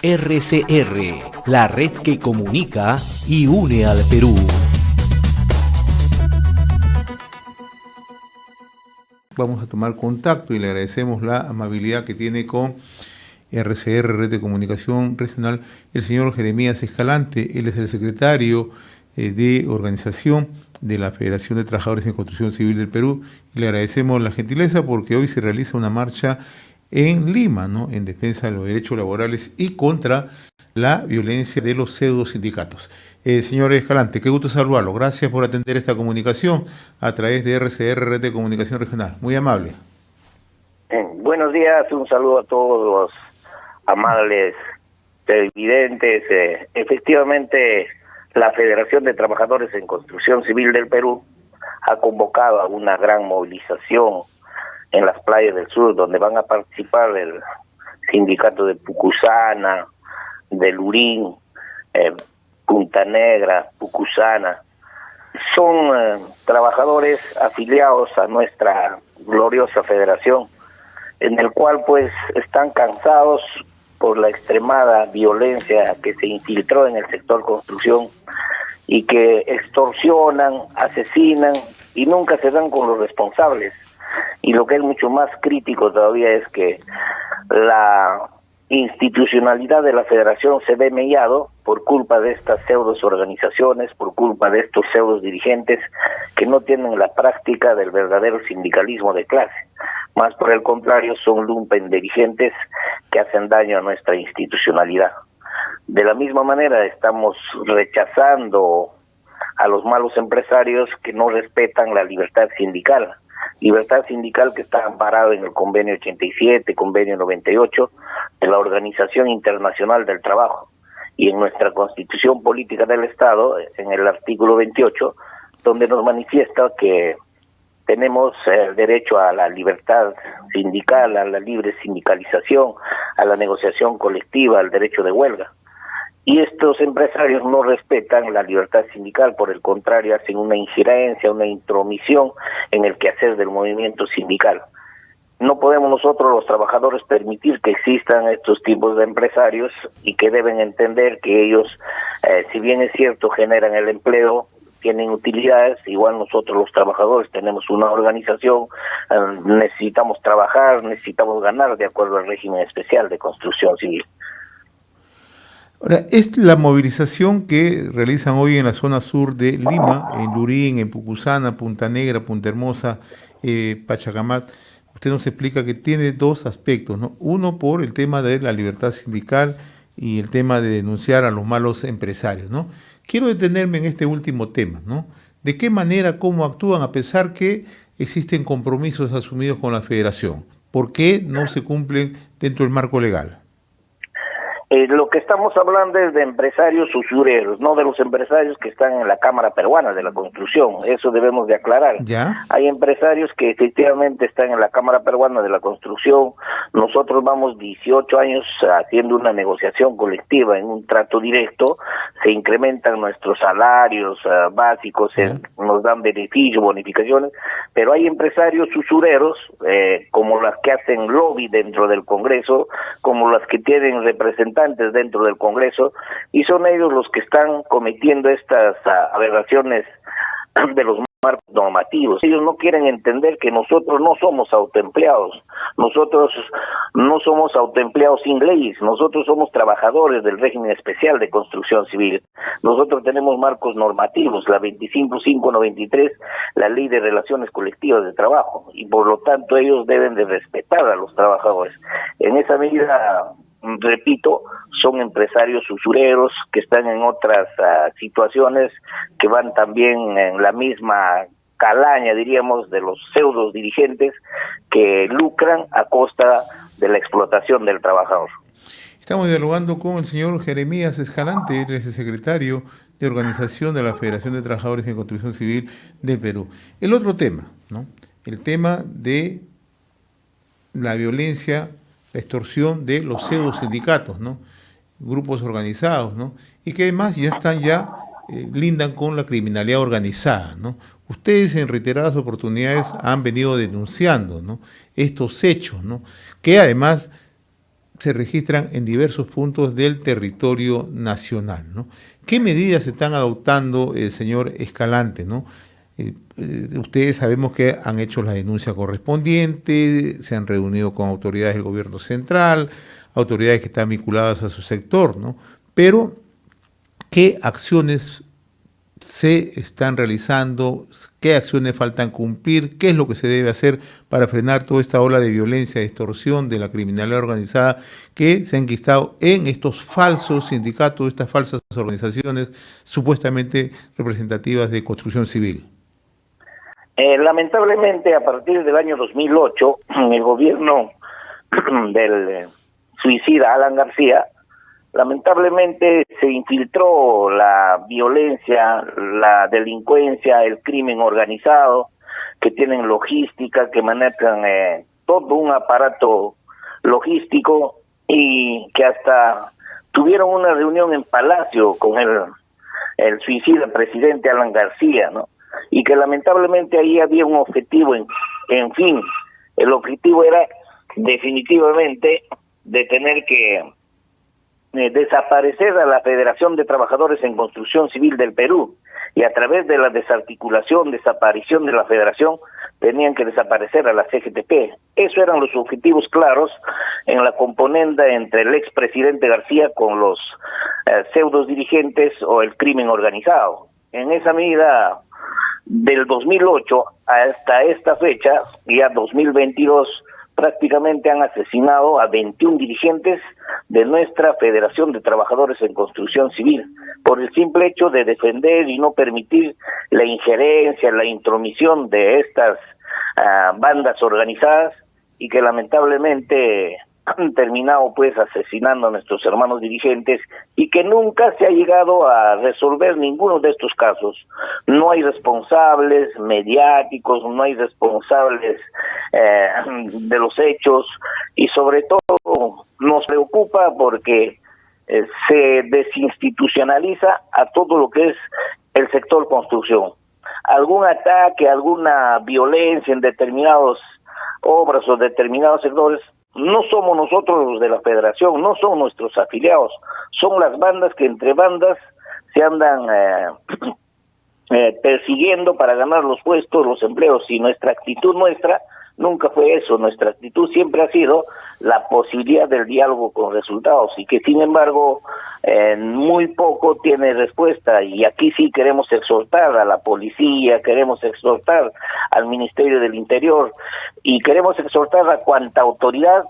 RCR, la red que comunica y une al Perú. Vamos a tomar contacto y le agradecemos la amabilidad que tiene con RCR, Red de Comunicación Regional, el señor Jeremías Escalante. Él es el secretario de organización de la Federación de Trabajadores en Construcción Civil del Perú. Y le agradecemos la gentileza porque hoy se realiza una marcha en Lima, ¿no?, en defensa de los derechos laborales y contra la violencia de los pseudo sindicatos. Señor Escalante, qué gusto saludarlo. Gracias por atender esta comunicación a través de RCR, Red de Comunicación Regional. Muy amable. Buenos días, un saludo a todos los amables televidentes. Efectivamente, la Federación de Trabajadores en Construcción Civil del Perú ha convocado a una gran movilización en las playas del sur, donde van a participar el sindicato de Pucusana, de Lurín, Punta Negra, Pucusana. Son trabajadores afiliados a nuestra gloriosa federación, en el cual pues están cansados por la extremada violencia que se infiltró en el sector construcción y que extorsionan, asesinan y nunca se dan con los responsables. Y lo que es mucho más crítico todavía es que la institucionalidad de la federación se ve mellado por culpa de estas pseudos organizaciones, por culpa de estos pseudos dirigentes que no tienen la práctica del verdadero sindicalismo de clase. Más por el contrario, son lumpen dirigentes que hacen daño a nuestra institucionalidad. De la misma manera, estamos rechazando a los malos empresarios que no respetan la libertad sindical que está amparado en el convenio 87, convenio 98 de la Organización Internacional del Trabajo y en nuestra Constitución Política del Estado, en el artículo 28, donde nos manifiesta que tenemos el derecho a la libertad sindical, a la libre sindicalización, a la negociación colectiva, al derecho de huelga. Y estos empresarios no respetan la libertad sindical, por el contrario, hacen una injerencia, una intromisión en el quehacer del movimiento sindical. No podemos nosotros, los trabajadores, permitir que existan estos tipos de empresarios y que deben entender que ellos, si bien es cierto, generan el empleo, tienen utilidades. Igual nosotros los trabajadores tenemos una organización, necesitamos trabajar, necesitamos ganar de acuerdo al régimen especial de construcción civil. Ahora, es la movilización que realizan hoy en la zona sur de Lima, en Lurín, en Pucusana, Punta Negra, Punta Hermosa, Pachacamac. Usted nos explica que tiene dos aspectos, ¿no? Uno por el tema de la libertad sindical y el tema de denunciar a los malos empresarios, ¿no? Quiero detenerme en este último tema, ¿no? ¿De qué manera, cómo actúan a pesar que existen compromisos asumidos con la federación? ¿Por qué no se cumplen dentro del marco legal? Lo que estamos hablando es de empresarios usureros, no de los empresarios que están en la Cámara Peruana de la Construcción. Eso debemos de aclarar. ¿Ya? Hay empresarios que efectivamente están en la Cámara Peruana de la Construcción. Nosotros vamos 18 años haciendo una negociación colectiva en un trato directo. Se incrementan nuestros salarios básicos, nos dan beneficios, bonificaciones, pero hay empresarios usureros, como las que hacen lobby dentro del Congreso, como las que tienen representantes dentro del Congreso, y son ellos los que están cometiendo estas aberraciones de los marcos normativos. Ellos no quieren entender que nosotros no somos autoempleados, nosotros no somos autoempleados sin leyes, nosotros somos trabajadores del régimen especial de construcción civil. Nosotros tenemos marcos normativos, la 25.593, la Ley de Relaciones Colectivas de Trabajo, y por lo tanto ellos deben de respetar a los trabajadores. En esa medida, repito, son empresarios usureros que están en otras situaciones que van también en la misma calaña, diríamos, de los pseudos dirigentes que lucran a costa de la explotación del trabajador. Estamos dialogando con el señor Jeremías Escalante, él es el secretario de organización de la Federación de Trabajadores en Construcción Civil del Perú. El otro tema, ¿no? El tema de la violencia, la extorsión de los pseudo sindicatos, ¿no? Grupos organizados, ¿no? Y que además lindan con la criminalidad organizada, ¿no? Ustedes en reiteradas oportunidades han venido denunciando, ¿no?, estos hechos, ¿no?, que además se registran en diversos puntos del territorio nacional, ¿no? ¿Qué medidas se están adoptando, señor Escalante, ¿no? Ustedes sabemos que han hecho la denuncia correspondiente, se han reunido con autoridades del gobierno central, autoridades que están vinculadas a su sector, ¿no? Pero, ¿qué acciones se están realizando? ¿Qué acciones faltan cumplir? ¿Qué es lo que se debe hacer para frenar toda esta ola de violencia, de extorsión, de la criminalidad organizada que se ha enquistado en estos falsos sindicatos, estas falsas organizaciones supuestamente representativas de construcción civil? Lamentablemente, a partir del año 2008, el gobierno del suicida Alan García, lamentablemente se infiltró la violencia, la delincuencia, el crimen organizado, que tienen logística, que manejan todo un aparato logístico, y que hasta tuvieron una reunión en Palacio con el suicida presidente Alan García, ¿no? Y que lamentablemente ahí había un objetivo, en fin, el objetivo era definitivamente de tener que desaparecer a la Federación de Trabajadores en Construcción Civil del Perú, y a través de la desarticulación, desaparición de la federación, tenían que desaparecer a la CGTP. Esos eran los objetivos claros en la componenda entre el expresidente García con los pseudos dirigentes o el crimen organizado. En esa medida, del 2008 hasta esta fecha, ya 2022, prácticamente han asesinado a 21 dirigentes de nuestra Federación de Trabajadores en Construcción Civil, por el simple hecho de defender y no permitir la injerencia, la intromisión de estas bandas organizadas, y que lamentablemente han terminado pues asesinando a nuestros hermanos dirigentes, y que nunca se ha llegado a resolver ninguno de estos casos. No hay responsables mediáticos, no hay responsables de los hechos, y sobre todo nos preocupa porque se desinstitucionaliza a todo lo que es el sector construcción. Algún ataque, alguna violencia en determinadas obras o determinados sectores, no somos nosotros los de la federación, no son nuestros afiliados, son las bandas que entre bandas se andan persiguiendo para ganar los puestos, los empleos, y nuestra actitud nunca fue eso. Nuestra actitud siempre ha sido la posibilidad del diálogo con resultados, y que sin embargo muy poco tiene respuesta. Y aquí sí queremos exhortar a la policía, queremos exhortar al Ministerio del Interior, y queremos exhortar a cuanta autoridad,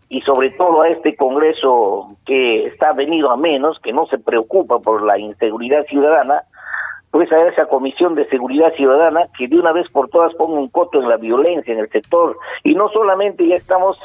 y sobre todo a este Congreso que está venido a menos, que no se preocupa por la inseguridad ciudadana, pues a esa Comisión de Seguridad Ciudadana que de una vez por todas ponga un coto en la violencia en el sector. Y no solamente ya estamos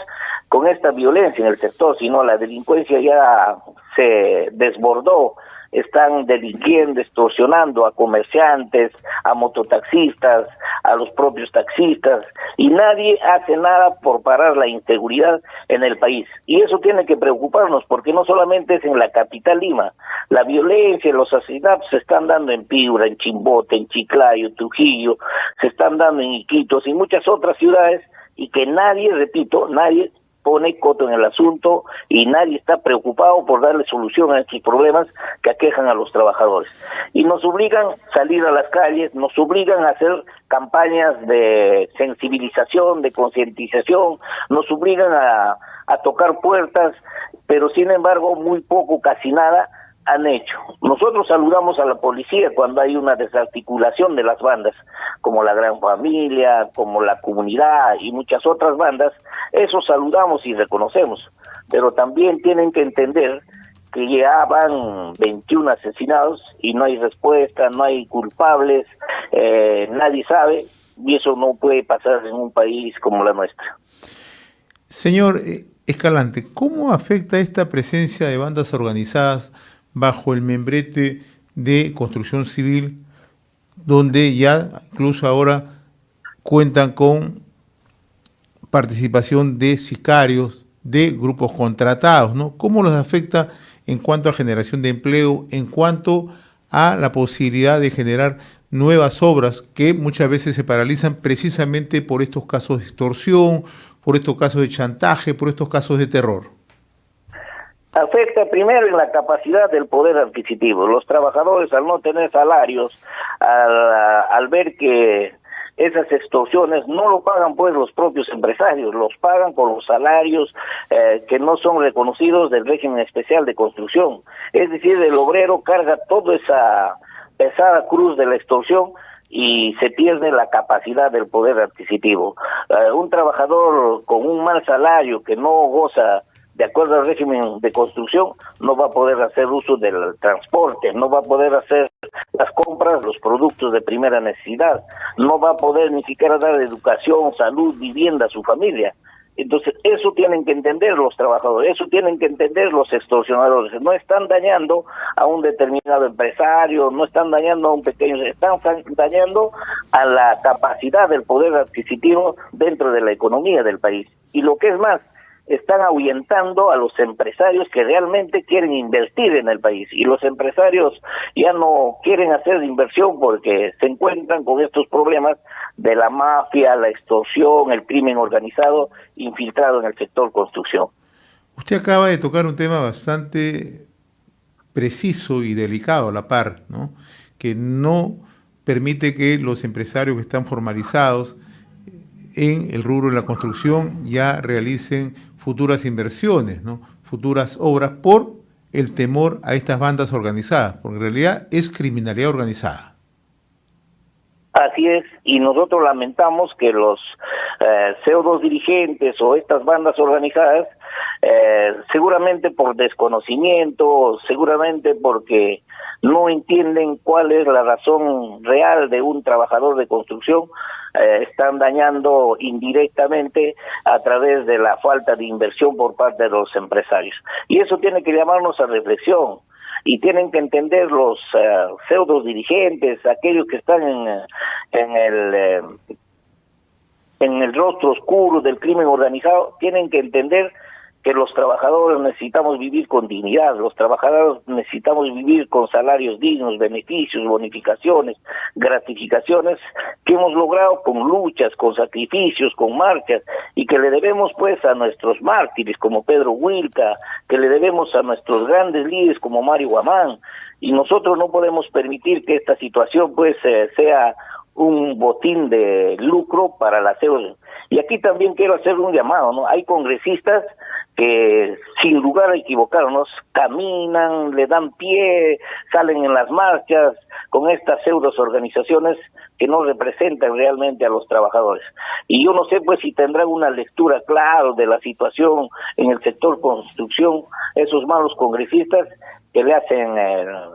con esta violencia en el sector, sino la delincuencia ya se desbordó. Están delinquiendo, extorsionando a comerciantes, a mototaxistas, a los propios taxistas, y nadie hace nada por parar la inseguridad en el país. Y eso tiene que preocuparnos, porque no solamente es en la capital Lima. La violencia, los asesinatos se están dando en Piura, en Chimbote, en Chiclayo, Trujillo, se están dando en Iquitos y muchas otras ciudades, y que nadie, repito, nadie pone coto en el asunto, y nadie está preocupado por darle solución a estos problemas que aquejan a los trabajadores. Y nos obligan a salir a las calles, nos obligan a hacer campañas de sensibilización, de concientización, nos obligan a tocar puertas, pero sin embargo muy poco, casi nada han hecho. Nosotros saludamos a la policía cuando hay una desarticulación de las bandas, como la Gran Familia, como la Comunidad y muchas otras bandas. Eso saludamos y reconocemos, pero también tienen que entender que ya van 21 asesinados y no hay respuesta, no hay culpables, nadie sabe, y eso no puede pasar en un país como la nuestra. Señor Escalante, ¿cómo afecta esta presencia de bandas organizadas bajo el membrete de construcción civil, donde ya incluso ahora cuentan con participación de sicarios, de grupos contratados, ¿no? ¿Cómo los afecta en cuanto a generación de empleo, en cuanto a la posibilidad de generar nuevas obras que muchas veces se paralizan precisamente por estos casos de extorsión, por estos casos de chantaje, por estos casos de terror? Afecta primero en la capacidad del poder adquisitivo. Los trabajadores, al no tener salarios, al ver que esas extorsiones no lo pagan pues los propios empresarios, los pagan con los salarios que no son reconocidos del régimen especial de construcción. Es decir, el obrero carga toda esa pesada cruz de la extorsión y se pierde la capacidad del poder adquisitivo. Un trabajador con un mal salario que no goza de acuerdo al régimen de construcción, no va a poder hacer uso del transporte, no va a poder hacer las compras, los productos de primera necesidad, no va a poder ni siquiera dar educación, salud, vivienda a su familia. Entonces, eso tienen que entender los trabajadores, eso tienen que entender los extorsionadores. No están dañando a un determinado empresario, no están dañando a un pequeño, están dañando a la capacidad del poder adquisitivo dentro de la economía del país. Y lo que es más, están ahuyentando a los empresarios que realmente quieren invertir en el país, y los empresarios ya no quieren hacer inversión porque se encuentran con estos problemas de la mafia, la extorsión, el crimen organizado infiltrado en el sector construcción. Usted acaba de tocar un tema bastante preciso y delicado a la par, ¿no? Que no permite que los empresarios que están formalizados en el rubro de la construcción ya realicen futuras inversiones, ¿no? Futuras obras, por el temor a estas bandas organizadas, porque en realidad es criminalidad organizada. Así es, y nosotros lamentamos que los pseudo dirigentes o estas bandas organizadas, seguramente por desconocimiento, seguramente porque no entienden cuál es la razón real de un trabajador de construcción, están dañando indirectamente a través de la falta de inversión por parte de los empresarios. Y eso tiene que llamarnos a reflexión. Y tienen que entender los pseudo dirigentes, aquellos que están en el rostro oscuro del crimen organizado, tienen que entender que los trabajadores necesitamos vivir con dignidad, los trabajadores necesitamos vivir con salarios dignos, beneficios, bonificaciones, gratificaciones que hemos logrado con luchas, con sacrificios, con marchas, y que le debemos pues a nuestros mártires como Pedro Wilca, que le debemos a nuestros grandes líderes como Mario Guamán, y nosotros no podemos permitir que esta situación pues sea un botín de lucro para la CEOs. Y aquí también quiero hacer un llamado, ¿no? Hay congresistas que sin lugar a equivocarnos caminan, le dan pie, salen en las marchas con estas pseudos organizaciones que no representan realmente a los trabajadores. Y yo no sé pues si tendrán una lectura clara de la situación en el sector construcción, esos malos congresistas que le hacen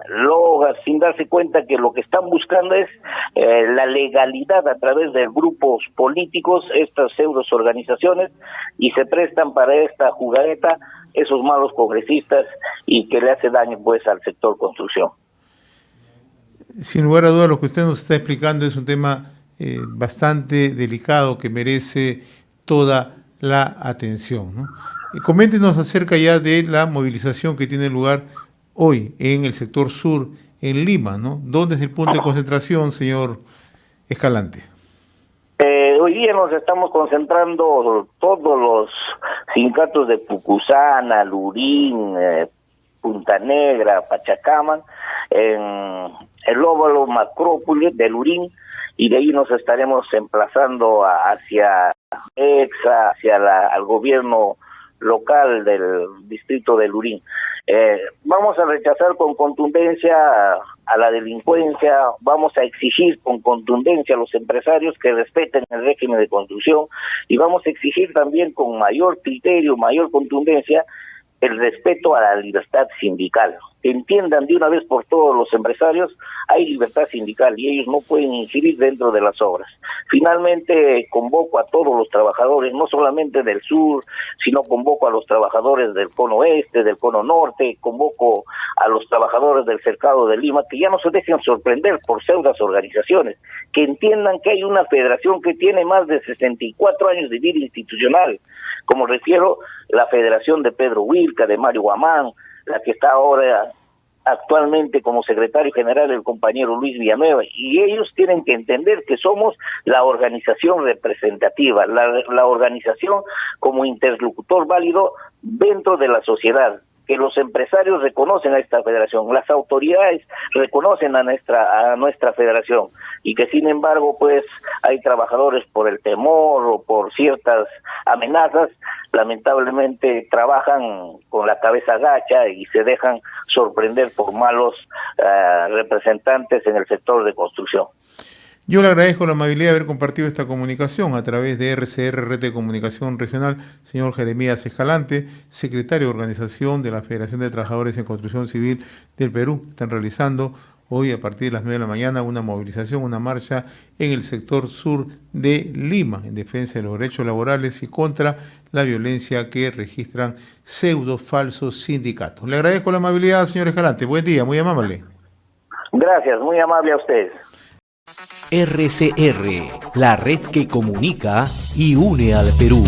logas sin darse cuenta que lo que están buscando es la legalidad a través de grupos políticos, estas pseudos organizaciones, y se prestan para esta jugareta esos malos congresistas y que le hace daño pues al sector construcción. Sin lugar a dudas, lo que usted nos está explicando es un tema bastante delicado que merece toda la atención, ¿no? Coméntenos acerca ya de la movilización que tiene lugar hoy en el sector sur, en Lima, ¿no? ¿Dónde es el punto de concentración, señor Escalante? Hoy día nos estamos concentrando todos los sindicatos de Pucusana, Lurín, Punta Negra, Pachacamac, en el óvalo Macrópolis de Lurín, y de ahí nos estaremos emplazando hacia EXA, hacia al gobierno local del distrito de Lurín. Vamos a rechazar con contundencia a la delincuencia, vamos a exigir con contundencia a los empresarios que respeten el régimen de construcción, y vamos a exigir también con mayor criterio, mayor contundencia, el respeto a la libertad sindical. Que entiendan de una vez por todos los empresarios, hay libertad sindical y ellos no pueden incidir dentro de las obras. Finalmente, convoco a todos los trabajadores, no solamente del sur, sino convoco a los trabajadores del cono oeste, del cono norte, convoco a los trabajadores del cercado de Lima, que ya no se dejen sorprender por pseudas organizaciones, que entiendan que hay una federación que tiene más de 64 años de vida institucional, como refiero la Federación de Pedro Wilca, de Mario Guamán, la que está ahora actualmente como secretario general el compañero Luis Villanueva, y ellos tienen que entender que somos la organización representativa, la organización como interlocutor válido dentro de la sociedad. que los empresarios reconocen a esta federación, las autoridades reconocen a nuestra federación, y que sin embargo pues hay trabajadores por el temor o por ciertas amenazas, lamentablemente trabajan con la cabeza gacha y se dejan sorprender por malos representantes en el sector de construcción. Yo le agradezco la amabilidad de haber compartido esta comunicación a través de RCR, Red de Comunicación Regional, señor Jeremías Escalante, secretario de Organización de la Federación de Trabajadores en Construcción Civil del Perú. Están realizando hoy a partir de las 9 de la mañana una movilización, una marcha en el sector sur de Lima en defensa de los derechos laborales y contra la violencia que registran pseudo falsos sindicatos. Le agradezco la amabilidad, señor Escalante. Buen día, muy amable. Gracias, muy amable a ustedes. RCR, la red que comunica y une al Perú.